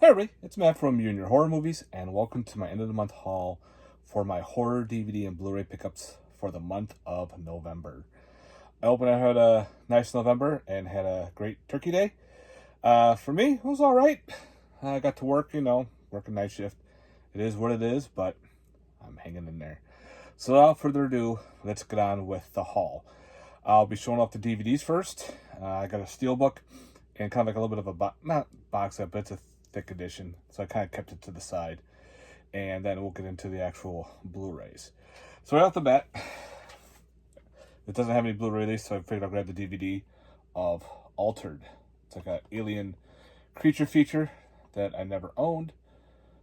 Hey everybody, it's Matt from You and Your Horror Movies, and welcome to my end of the month haul for my horror DVD and Blu-ray pickups for the month of November. I hope I had a nice November and had a great Turkey Day. For me, it was all right. I got to work, working night shift. It is what it is, but I'm hanging in there. So without further ado, let's get on with the haul. I'll be showing off the DVDs first. I got a Steelbook and kind of like a little bit of a not box set, but it's a thick edition, so I kind of kept it to the side, and then we'll get into the actual Blu-rays. So right off the bat, it doesn't have any Blu-ray release, so I figured I'll grab the DVD of Altered. It's like an alien creature feature that I never owned,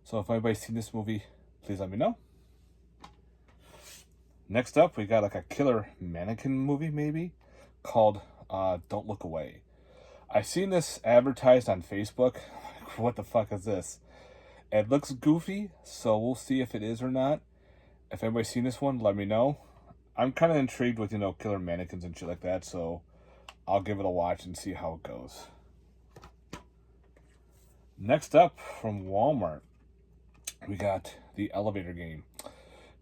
so if anybody's seen this movie, please let me know. Next up, we got like a killer mannequin movie maybe called Don't Look Away. I seen this advertised on Facebook. What the fuck is this? It looks goofy, so we'll see if it is or not. If anybody's seen this one, let me know. I'm kind of intrigued with, killer mannequins and shit like that, so I'll give it a watch and see how it goes. Next up, from Walmart, we got The Elevator Game.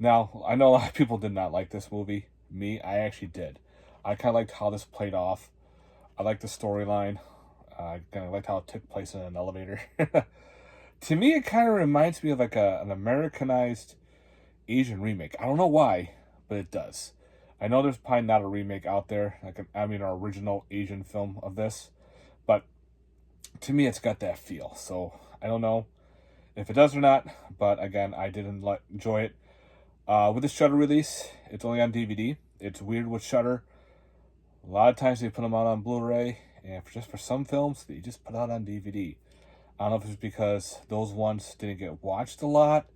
Now, I know a lot of people did not like this movie. Me, I actually did. I kind of liked how this played off. I liked the storyline. I kind of liked how it took place in an elevator. To me, it kind of reminds me of like an Americanized Asian remake. I don't know why, but it does. I know there's probably not a remake out there, an original Asian film of this, but to me, it's got that feel. So I don't know if it does or not, but again, I did enjoy it. With the Shudder release, it's only on DVD. It's weird with Shudder. A lot of times they put them out on Blu-ray, and just for some films, they just put out on DVD. I don't know if it's because those ones didn't get watched a lot,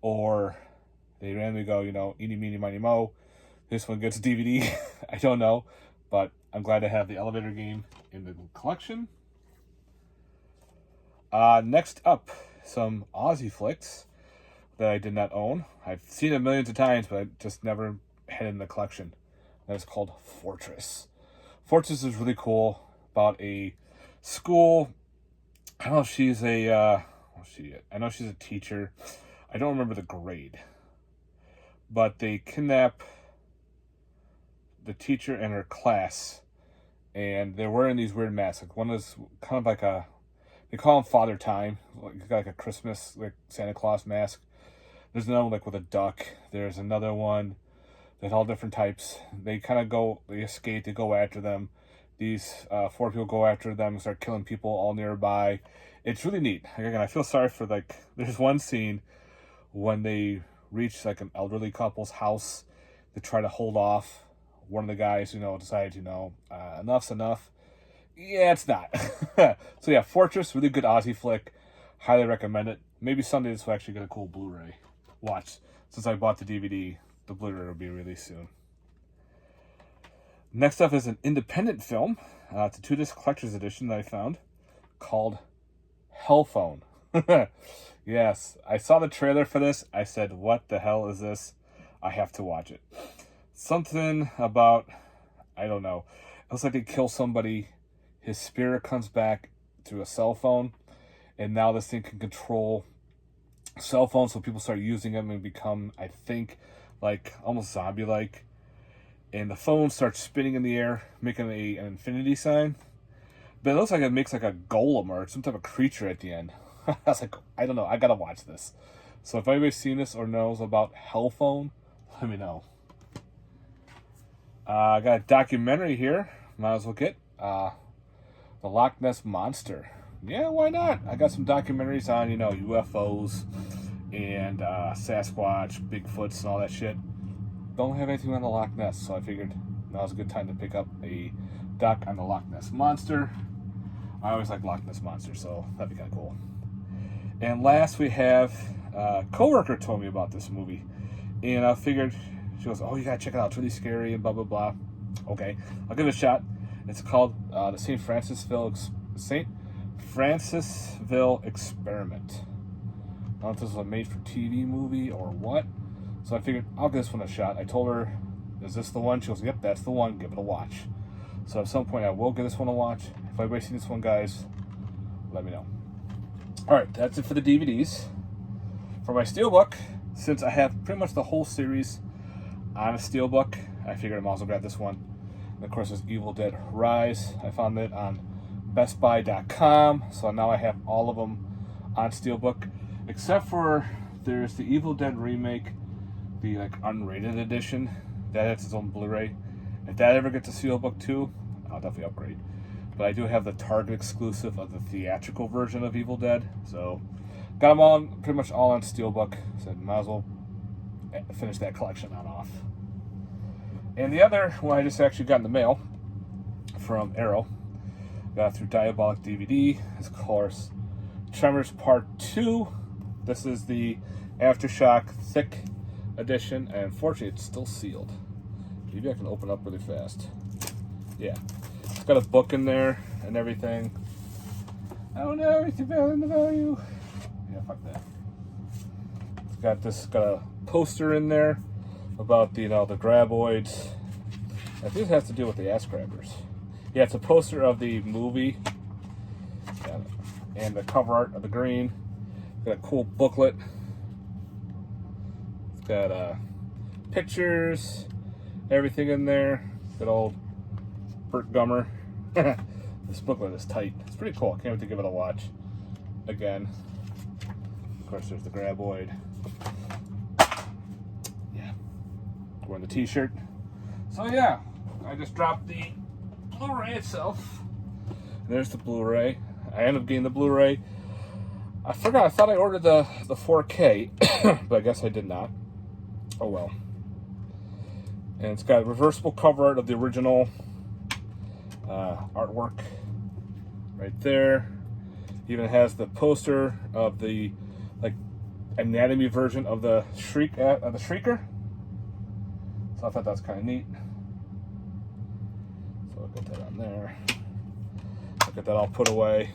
or they randomly go, eeny, meeny, miny, mo. This one gets DVD. I don't know, but I'm glad to have The Elevator Game in the collection. Next up, some Aussie flicks that I did not own. I've seen it millions of times, but I just never had it in the collection. That's called Fortress. Fortress is really cool, about a school. I don't know if she's I know she's a teacher. I don't remember the grade. But they kidnap the teacher and her class, and they're wearing these weird masks. Like one is kind of like they call him Father Time. He's got like a Christmas, like Santa Claus mask. There's another one like with a duck. There's another one. There's all different types. They escape, they go after them. These 4 people go after them and start killing people all nearby. It's really neat. Again, I feel sorry for, there's one scene when they reach, an elderly couple's house to try to hold off. One of the guys, decides, enough's enough. Yeah, it's not. So yeah, Fortress, really good Aussie flick. Highly recommend it. Maybe someday this will actually get a cool Blu-ray watch. Since I bought the DVD, the Blu-ray will be released soon. Next up is an independent film. It's a 2-disc collector's edition that I found called Hellphone. Yes, I saw the trailer for this. I said, what the hell is this? I have to watch it. Something about, I don't know. It looks like they kill somebody. His spirit comes back through a cell phone. And now this thing can control cell phones, so people start using them and become, I think, almost zombie-like. And the phone starts spinning in the air, making an infinity sign. But it looks like it makes a golem or some type of creature at the end. I was like, I don't know, I gotta watch this. So if anybody's seen this or knows about Hellphone, let me know. I got a documentary here. Might as well get the Loch Ness Monster. Yeah, why not? I got some documentaries on, UFOs and Sasquatch, Bigfoots, and all that shit. Don't have anything on the Loch Ness, so I figured that was a good time to pick up a doc on the Loch Ness Monster. I always like Loch Ness Monster, so that'd be kind of cool. And last we have a coworker told me about this movie, and I figured, she goes, oh, you gotta check it out, it's really scary and blah blah blah. Okay, I'll give it a shot. It's called the St. Francisville Experiment. I don't know if this was a made-for-TV movie or what. So I figured, I'll give this one a shot. I told her, is this the one? She goes, yep, that's the one. Give it a watch. So at some point, I will give this one a watch. If anybody's seen this one, guys, let me know. Alright, that's it for the DVDs. For my Steelbook, since I have pretty much the whole series on a Steelbook, I figured I might as well grab this one. And of course, there's Evil Dead Rise. I found it on bestbuy.com, so now I have all of them on Steelbook, except for there's the Evil Dead remake, the like unrated edition that has its own Blu-ray. If that ever gets a Steelbook too, I'll definitely upgrade. But I do have the Target exclusive of the theatrical version of Evil Dead, so got them all, pretty much all on Steelbook. So might as well finish that collection on off. And the other one I just actually got in the mail from Arrow, got through Diabolic DVD, is of course Tremors Part 2. This is the Aftershock Thick edition, and unfortunately it's still sealed. Maybe I can open up really fast. Yeah. It's got a book in there and everything. Oh no, it's about the value. Yeah, fuck that. It's got a poster in there about the graboids. I think it has to do with the ass grabbers. Yeah, it's a poster of the movie and the cover art of the green. It's got a cool booklet. It's got pictures, everything in there. Good old Burt Gummer. This booklet is tight. It's pretty cool. Can't wait to give it a watch again. Of course, there's the graboid. Yeah, wearing the t-shirt. So yeah, I just dropped the Blu-ray itself. And there's the Blu-ray. I ended up getting the Blu-ray. I forgot. I thought I ordered the 4K, but I guess I did not. Oh well. And it's got a reversible cover art of the original artwork right there. Even has the poster of the anatomy version of the Shrieker. So I thought that's kind of neat. So I'll get that on there. I'll get that all put away.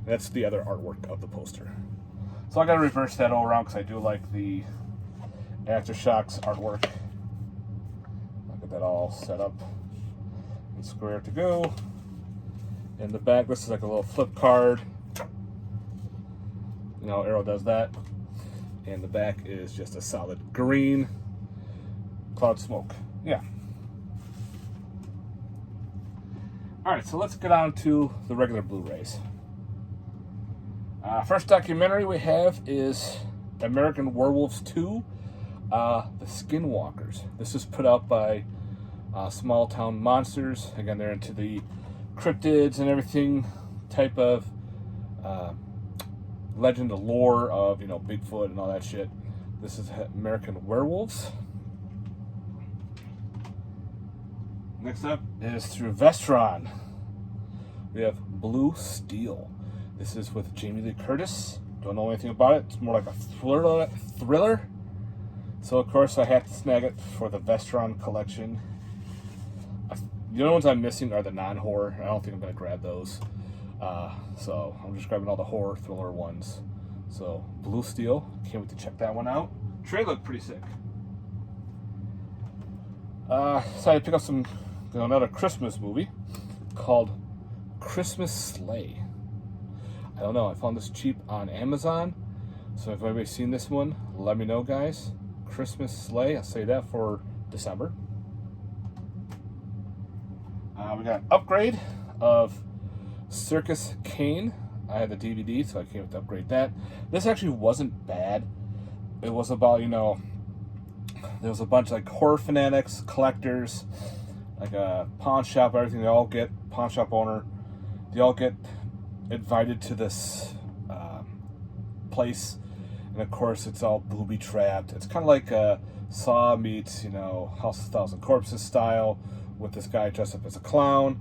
That's the other artwork of the poster. So I got to reverse that all around because I do like the Aftershocks artwork. I'll get that all set up and square to go. In the back, this is like a little flip card. You know, Arrow does that. And the back is just a solid green cloud smoke. Yeah. Alright, so let's get on to the regular Blu-rays. First documentary we have is American Werewolves 2, The Skinwalkers. This is put out by Small Town Monsters. Again, they're into the cryptids and everything type of legend, the lore of, Bigfoot and all that shit. This is American Werewolves. Next up is through Vestron. We have Blue Steel. This is with Jamie Lee Curtis. Don't know anything about it. It's more like a thriller. So of course I have to snag it for the Vestron collection. The only ones I'm missing are the non-horror. I don't think I'm going to grab those. So I'm just grabbing all the horror thriller ones. So Blue Steel, can't wait to check that one out. Trailer looked pretty sick. Decided to pick up another Christmas movie called Christmas Sleigh. I don't know, I found this cheap on Amazon. So if anybody's seen this one, let me know, guys. Christmas Sleigh, I'll say that for December. We got an upgrade of Circus Kane. I had the DVD, so I came to upgrade that. This actually wasn't bad. It was about, there was a bunch of horror fanatics, collectors, like a pawn shop, everything. Pawn shop owner, they all get invited to this place. And of course, it's all booby trapped. It's kind of like Saw meets, House of 1,000 Corpses style, with this guy dressed up as a clown.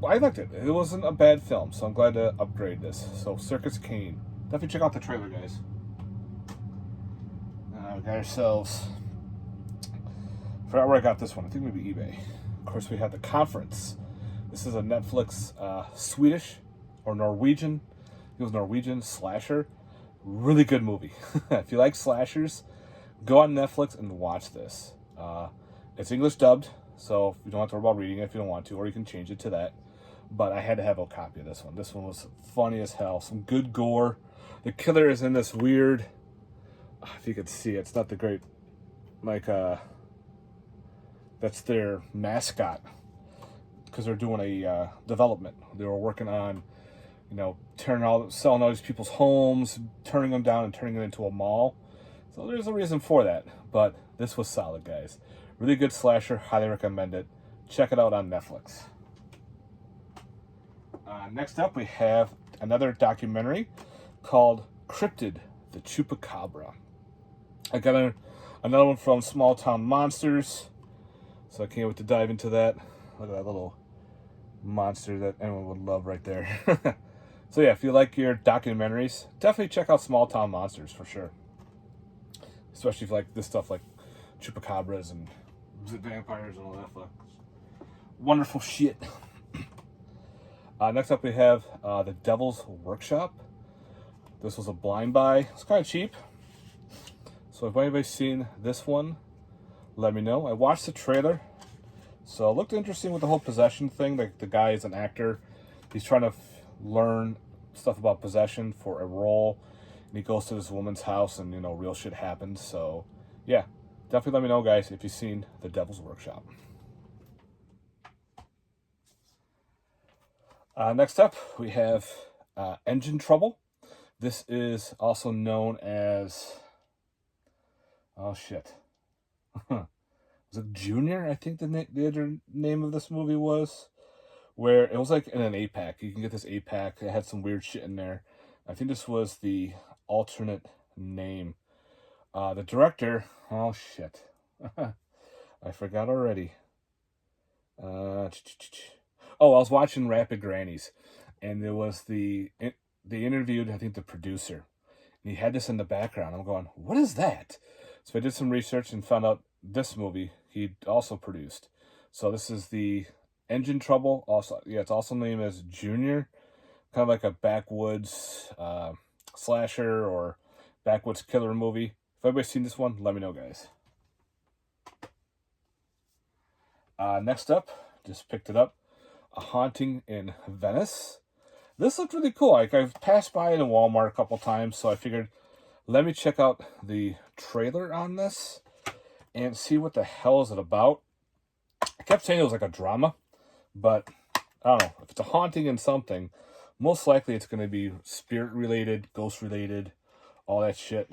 I liked it. It wasn't a bad film, so I'm glad to upgrade this. So, Circus Kane. Definitely check out the trailer, guys. We got ourselves... I forgot where I got this one. I think maybe eBay. Of course, we have The Conference. This is a Netflix Swedish or Norwegian. It was Norwegian slasher. Really good movie. If you like slashers, go on Netflix and watch this. It's English dubbed, so you don't have to worry about reading it if you don't want to, or you can change it to that. but I had to have a copy of this one. This one was funny as hell. Some good gore. The killer is in this weird, if you could see it, it's not the great, like, that's their mascot, because they're doing a development. They were working on, you know, selling all these people's homes, turning them down and turning it into a mall. So there's a reason for that. But this was solid, guys. Really good slasher. Highly recommend it. Check it out on Netflix. Next up, we have another documentary called Cryptid, the Chupacabra. I got another one from Small Town Monsters, so I can't wait to dive into that. Look at that little monster that anyone would love right there. So yeah, if you like your documentaries, definitely check out Small Town Monsters for sure. Especially if you like this stuff like chupacabras and vampires and all that fuck. Wonderful shit. Next up we have The Devil's Workshop. This was a blind buy. It's kind of cheap. So if anybody's seen this one, let me know. I watched the trailer. So it looked interesting with the whole possession thing. Like the guy is an actor. He's trying to learn stuff about possession for a role. And he goes to this woman's house and, you know, real shit happens. So yeah, definitely let me know, guys, if you've seen The Devil's Workshop. Next up, we have Engine Trouble. This is also known as... Oh, shit. Was it Junior? I think the other name of this movie was. Where it was like in an 8-pack. You can get this 8-pack. It had some weird shit in there. I think this was the alternate name. The director... Oh, shit. I forgot already. I was watching Rapid Grannies, and there was they interviewed, I think, the producer, and he had this in the background. I'm going, what is that? So I did some research and found out this movie he also produced. So this is the Engine Trouble. Also, yeah, it's also named as Junior, kind of like a backwoods slasher or backwoods killer movie. If anybody's seen this one, let me know, guys. Next up, just picked it up. A Haunting in Venice. This looked really cool. Like, I've passed by it in Walmart a couple times, so I figured, let me check out the trailer on this and see what the hell is it about. I kept saying it was like a drama, but I don't know. If it's a haunting in something, most likely it's going to be spirit-related, ghost-related, all that shit.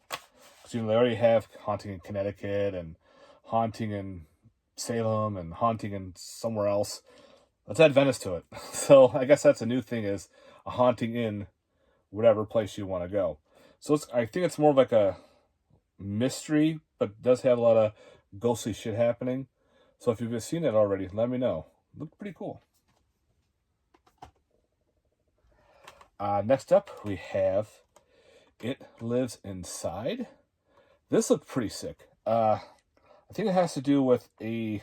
Because, you know, they already have Haunting in Connecticut and Haunting in Salem and Haunting in somewhere else. Let's add Venice to it. So I guess that's a new thing, is a haunting in whatever place you want to go. So I think it's more of like a mystery, but does have a lot of ghostly shit happening. So if you've seen it already, let me know. Looked pretty cool. Next up, we have It Lives Inside. This looked pretty sick. I think it has to do with a...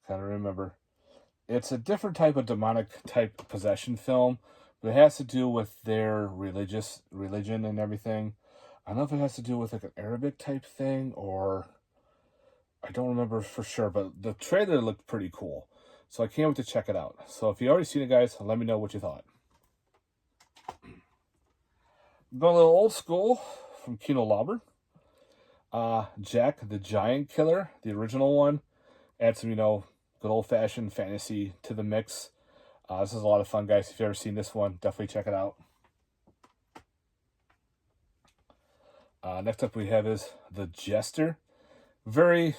Kind of remember. It's a different type of demonic type possession film, but it has to do with their religion and everything. I don't know if it has to do with like an Arabic type thing, or I don't remember for sure, but the trailer looked pretty cool. So I can't wait to check it out. So if you already seen it, guys, let me know what you thought. Going a little old school from Kino Lorber. Jack the Giant Killer, the original one. Add some, you know, good old-fashioned fantasy to the mix. This is a lot of fun, guys. If you've ever seen this one, definitely check it out. Next up we have is The Jester. Very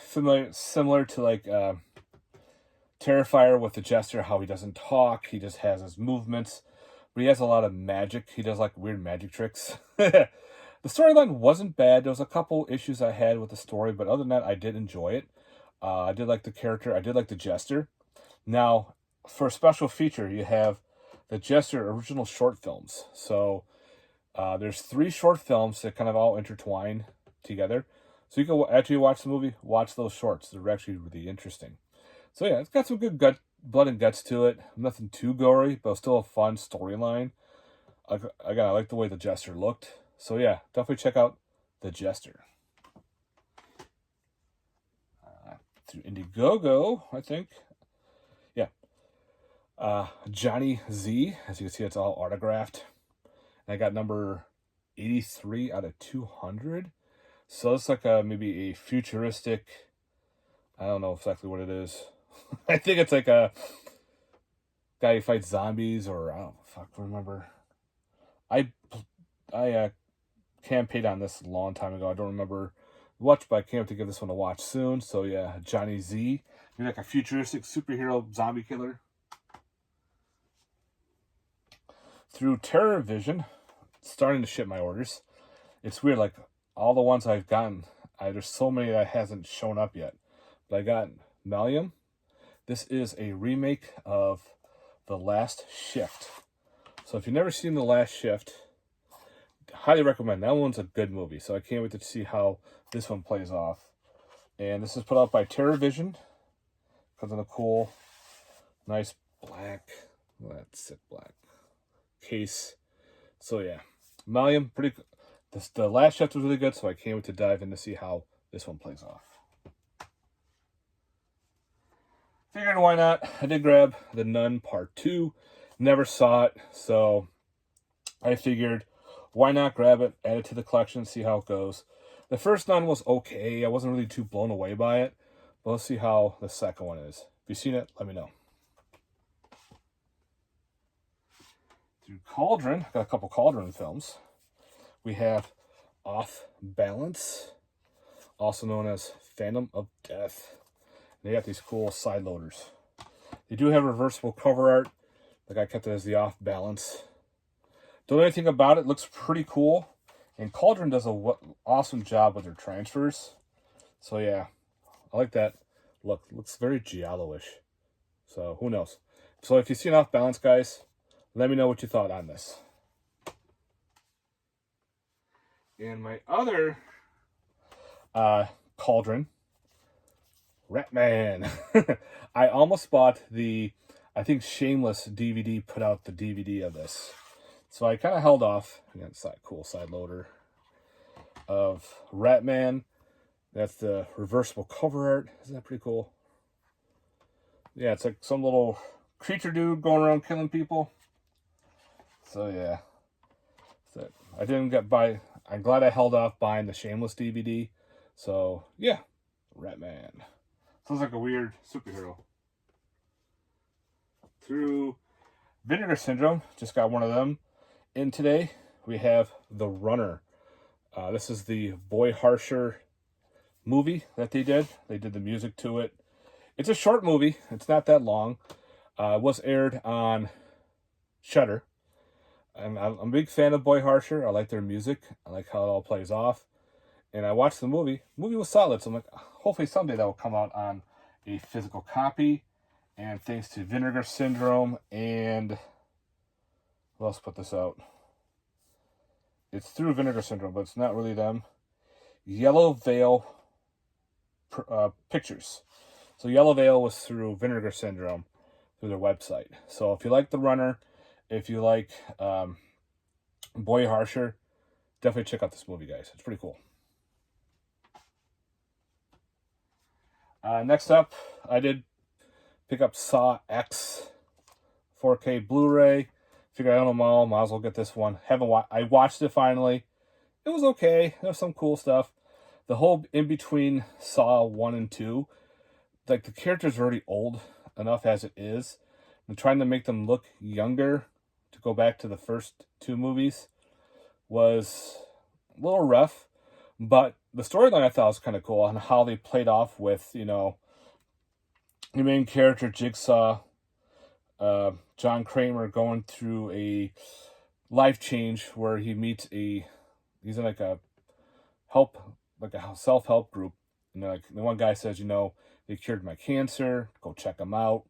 similar to like Terrifier with The Jester, how he doesn't talk. He just has his movements. But he has a lot of magic. He does like weird magic tricks. The storyline wasn't bad. There was a couple issues I had with the story, but other than that, I did enjoy it. I did like the character. I did like the Jester. Now, for a special feature, you have the Jester original short films. So, there's 3 short films that kind of all intertwine together. So you can, after you watch the movie, watch those shorts. They're actually really interesting. So yeah, it's got some good blood and guts to it. Nothing too gory, but still a fun storyline. Again, I like the way the Jester looked. So yeah, definitely check out the Jester. through Indiegogo, I think. Yeah. Johnny Z. As you can see, it's all autographed. And I got number 83 out of 200. So it's like maybe a futuristic, I don't know exactly what it is. I think it's like a guy who fights zombies, or I don't remember. I campaigned on this a long time ago. I don't remember watch, but I can't wait to give this one a watch soon. So yeah, Johnny Z. You're like a futuristic superhero zombie killer. Through Terror Vision, starting to ship my orders. It's weird, like all the ones I've gotten, there's so many that hasn't shown up yet. But I got Mallium. This is a remake of The Last Shift. So if you've never seen The Last Shift, highly recommend. That one's a good movie. So I can't wait to see how this one plays off. And this is put out by Terror Vision. Comes in a cool, nice black, that's it, black case. So yeah, Mallium, pretty good. The Last Shift was really good, so I can't wait to dive in to see how this one plays off. Figured why not. I did grab The Nun Part 2. Never saw it, so I figured why not grab it, add it to the collection, see how it goes. The first Nun was okay. I wasn't really too blown away by it, but let's see how the second one is. If you've seen it, let me know. Through Cauldron, got a couple Cauldron films. We have Off Balance, also known as Phantom of Death. They got these cool side loaders. They do have reversible cover art. Like I kept it as the Off Balance. Don't know anything about it. Looks pretty cool. And Cauldron does an awesome job with their transfers. So yeah, I like that. Look, looks very Giallo-ish. So who knows? So if you see an Off Balance, guys, let me know what you thought on this. And my other Cauldron, Ratman. I almost bought I think Shameless DVD put out the DVD of this. So I kind of held off. Again, it's that cool side loader of Ratman. That's the reversible cover art. Isn't that pretty cool? Yeah, it's like some little creature dude going around killing people. So yeah. So I didn't I'm glad I held off buying the Shameless DVD. So yeah, Ratman. Sounds like a weird superhero. Through Vinegar Syndrome, just got one of them. And today we have The Runner. This is the Boy Harsher movie that they did. They did the music to it. It's a short movie. It's not that long. It was aired on Shudder. I'm a big fan of Boy Harsher. I like their music. I like how it all plays off. And I watched the movie. The movie was solid. So I'm like, hopefully someday that will come out on a physical copy. And thanks to Vinegar Syndrome and who else put this out? It's through Vinegar Syndrome, but it's not really them. Yellow Veil Pictures. So Yellow Veil was through Vinegar Syndrome through their website. So if you like The Runner, if you like Boy Harsher, definitely check out this movie, guys. It's pretty cool. Next up, I did pick up Saw X 4K Blu-ray. Figured I own them all. Might as well get this one. I watched it finally. It was okay. There's some cool stuff. The whole in between Saw 1 and 2, like the characters are already old enough as it is. And trying to make them look younger to go back to the first two movies was a little rough. But the storyline I thought was kind of cool on how they played off with, your main character, Jigsaw, John Kramer going through a life change where he meets he's in like a self-help group. And the one guy says, they cured my cancer, go check them out.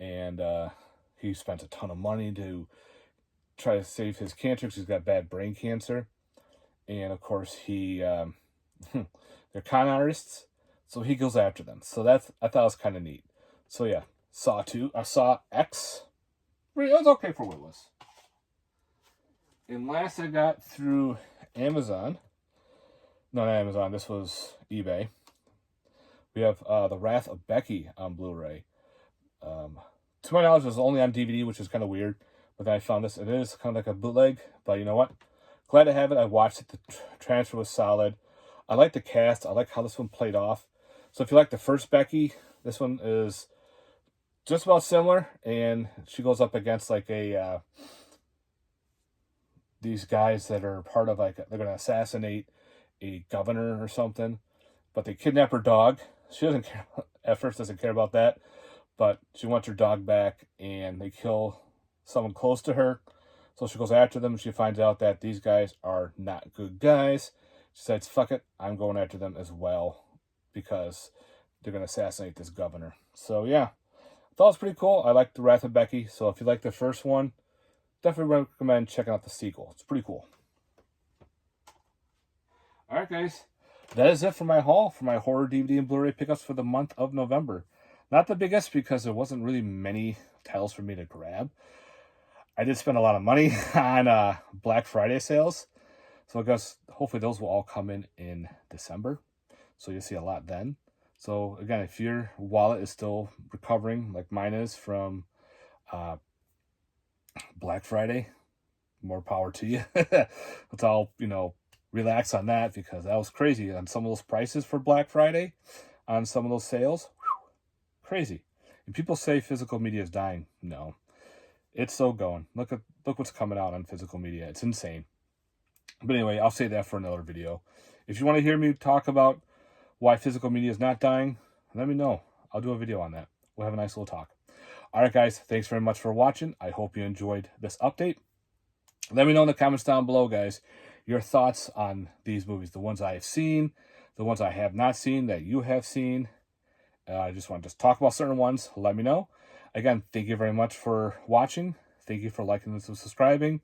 And he spent a ton of money to try to save his cancer because he's got bad brain cancer. And of course they're con artists, so he goes after them. So I thought it was kind of neat. So yeah, Saw X. It was okay for what it was. And last I got through Amazon. No, not Amazon. This was eBay. We have The Wrath of Becky on Blu-ray. To my knowledge, it was only on DVD, which is kind of weird. But then I found this. It is kind of like a bootleg. But you know what? Glad to have it. I watched it. The transfer was solid. I like the cast. I like how this one played off. So if you like the first Becky, this one is just about similar. And she goes up against like a... these guys that are part of like... They're going to assassinate a governor or something. But they kidnap her dog. She doesn't care. At first doesn't care about that. But she wants her dog back. And they kill someone close to her. So she goes after them, and she finds out that these guys are not good guys. She says, fuck it, I'm going after them as well, because they're going to assassinate this governor. So yeah, I thought it was pretty cool. I like The Wrath of Becky, so if you like the first one, definitely recommend checking out the sequel. It's pretty cool. Alright guys, that is it for my haul, for my horror DVD and Blu-ray pickups for the month of November. Not the biggest, because there wasn't really many titles for me to grab. I did spend a lot of money on Black Friday sales. So I guess hopefully those will all come in December. So you'll see a lot then. So again, if your wallet is still recovering like mine is from Black Friday, more power to you. Let's all, relax on that, because that was crazy on some of those prices for Black Friday, on some of those sales. Whew, crazy. And people say physical media is dying. No. It's still going. Look what's coming out on physical media. It's insane. But anyway, I'll save that for another video. If you want to hear me talk about why physical media is not dying, let me know. I'll do a video on that. We'll have a nice little talk. Alright guys, thanks very much for watching. I hope you enjoyed this update. Let me know in the comments down below, guys, your thoughts on these movies. The ones I have seen, the ones I have not seen that you have seen. I just want to talk about certain ones. Let me know. Again, thank you very much for watching. Thank you for liking and subscribing.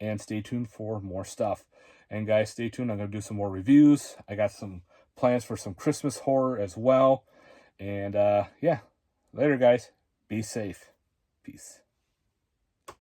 And stay tuned for more stuff. And guys, stay tuned. I'm going to do some more reviews. I got some plans for some Christmas horror as well. And yeah, later guys. Be safe. Peace.